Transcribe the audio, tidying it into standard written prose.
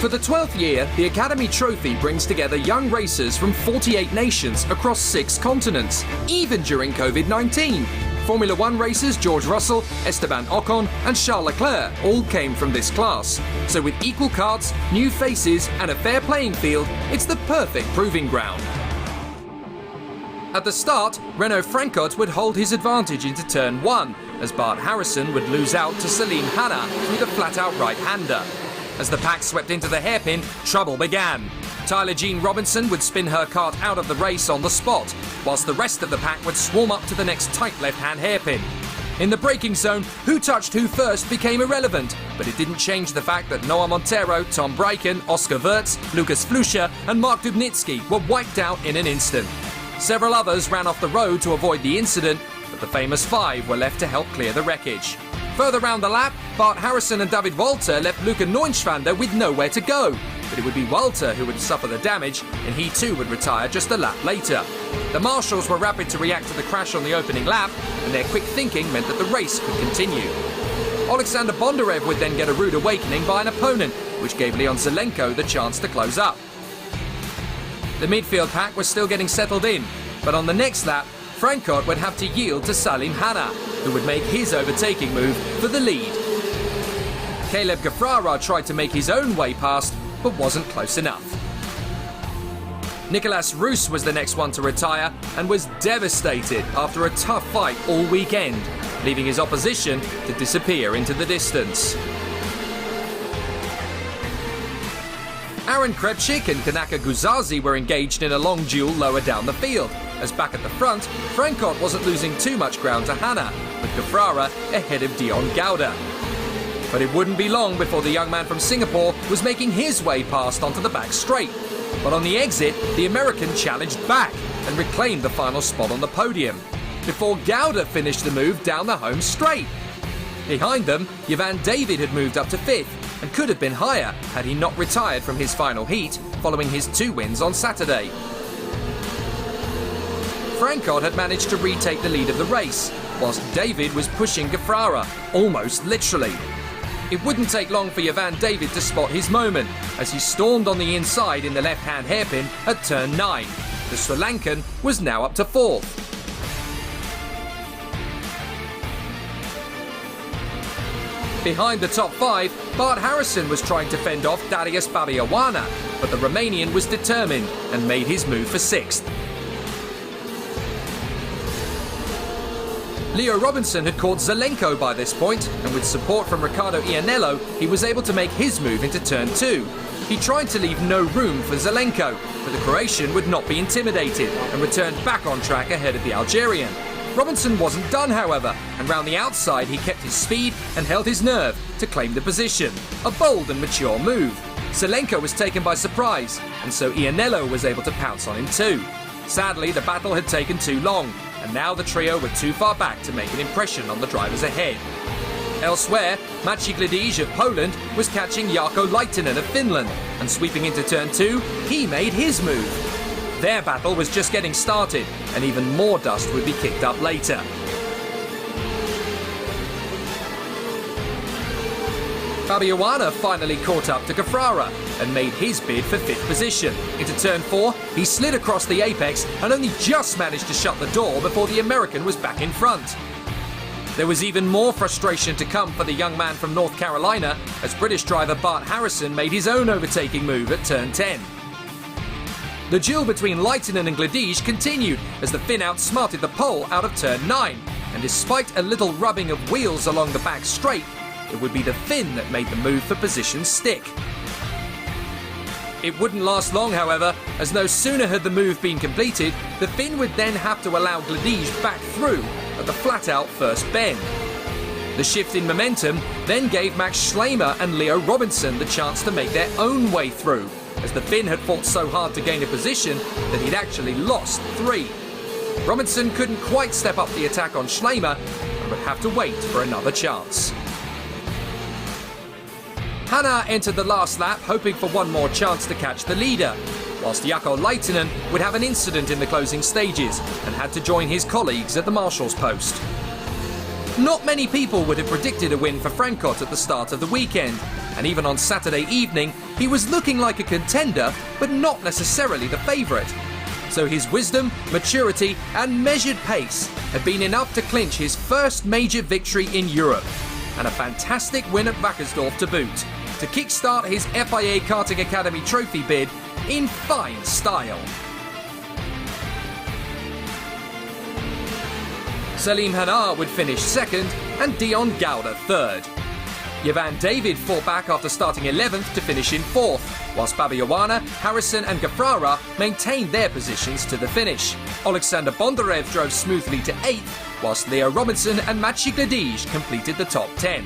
For the 12th year, the Academy Trophy brings together young racers from 48 nations across 6 continents, even during COVID-19. Formula One racers George Russell, Esteban Ocon and Charles Leclerc all came from this class. So with equal karts, new faces and a fair playing field, it's the perfect proving ground. At the start, Renault Francot would hold his advantage into turn 1, as Bart Harrison would lose out to Salim Hanna through the flat-out right-hander. As the pack swept into the hairpin, trouble began. Tyler Jean Robinson would spin her kart out of the race on the spot, whilst the rest of the pack would swarm up to the next tight left-hand hairpin. In the braking zone, who touched who first became irrelevant, but it didn't change the fact that Noah Montero, Tom Bryken, Oscar Wirtz, Lucas Fluscher and Mark Dubnitsky were wiped out in an instant. Several others ran off the road to avoid the incident, but the famous 5 were left to help clear the wreckage. Further round the lap, Bart Harrison and David Walter left Luca Neunschwander with nowhere to go, but it would be Walter who would suffer the damage, and he too would retire just a lap later. The marshals were rapid to react to the crash on the opening lap, and their quick thinking meant that the race could continue. Alexander Bondarev would then get a rude awakening by an opponent, which gave Leon Zelenko the chance to close up. The midfield pack was still getting settled in, but on the next lap, Francot would have to yield to Salim Hanna, who would make his overtaking move for the lead. Caleb Gafrara tried to make his own way past, but wasn't close enough. Nicolas Roos was the next one to retire and was devastated after a tough fight all weekend, leaving his opposition to disappear into the distance. Aaron Krebschik and Kanaka Guzazi were engaged in a long duel lower down the field, as back at the front, Francot wasn't losing too much ground to Hanna, with Gafrara ahead of Dion Gauda. But it wouldn't be long before the young man from Singapore was making his way past onto the back straight. But on the exit, the American challenged back and reclaimed the final spot on the podium, before Gauda finished the move down the home straight. Behind them, Yvan David had moved up to 5th, and could have been higher had he not retired from his final heat following his 2 wins on Saturday. Francot had managed to retake the lead of the race, whilst David was pushing Gafrara, almost literally. It wouldn't take long for Yvan David to spot his moment, as he stormed on the inside in the left-hand hairpin at turn 9. The Sri Lankan was now up to 4th. Behind the top 5, Bart Harrison was trying to fend off Darius Babiawana, but the Romanian was determined and made his move for 6th. Leo Robinson had caught Zelenko by this point, and with support from Riccardo Iannello, he was able to make his move into turn 2. He tried to leave no room for Zelenko, but the Croatian would not be intimidated and returned back on track ahead of the Algerian. Robinson wasn't done, however, and round the outside he kept his speed and held his nerve to claim the position. A bold and mature move. Zelenko was taken by surprise, and so Iannello was able to pounce on him too. Sadly, the battle had taken too long, and now the trio were too far back to make an impression on the drivers ahead. Elsewhere, Maciej Gledizh of Poland was catching Jarkko Lehtinen of Finland, and sweeping into turn 2, he made his move. Their battle was just getting started, and even more dust would be kicked up later. Babiawana finally caught up to Gafrara and made his bid for 5th position. Into turn 4, he slid across the apex and only just managed to shut the door before the American was back in front. There was even more frustration to come for the young man from North Carolina, as British driver Bart Harrison made his own overtaking move at turn 10. The duel between Lehtinen and Gledizh continued as the Finn outsmarted the pole out of turn 9, and despite a little rubbing of wheels along the back straight, it would be the Finn that made the move for position stick. It wouldn't last long, however, as no sooner had the move been completed, the Finn would then have to allow Gledizh back through at the flat-out first bend. The shift in momentum then gave Max Schlemer and Leo Robinson the chance to make their own way through, as the Finn had fought so hard to gain a position that he'd actually lost 3. Robinson couldn't quite step up the attack on Schlemer and would have to wait for another chance. Hanna entered the last lap hoping for one more chance to catch the leader, whilst Jarkko Lehtinen would have an incident in the closing stages and had to join his colleagues at the marshal's post. Not many people would have predicted a win for Francot at the start of the weekend, and even on Saturday evening, he was looking like a contender, but not necessarily the favourite. So his wisdom, maturity and measured pace have been enough to clinch his first major victory in Europe, and a fantastic win at Wackersdorf to boot, to kickstart his FIA Karting Academy trophy bid in fine style. Salim Hanar would finish second and Dion Gouda third. Yavan David fought back after starting 11th to finish in 4th, whilst Babayawana, Harrison and Gafrara maintained their positions to the finish. Alexander Bondarev drove smoothly to 8th, whilst Leo Robinson and Maciej Gledij completed the top 10.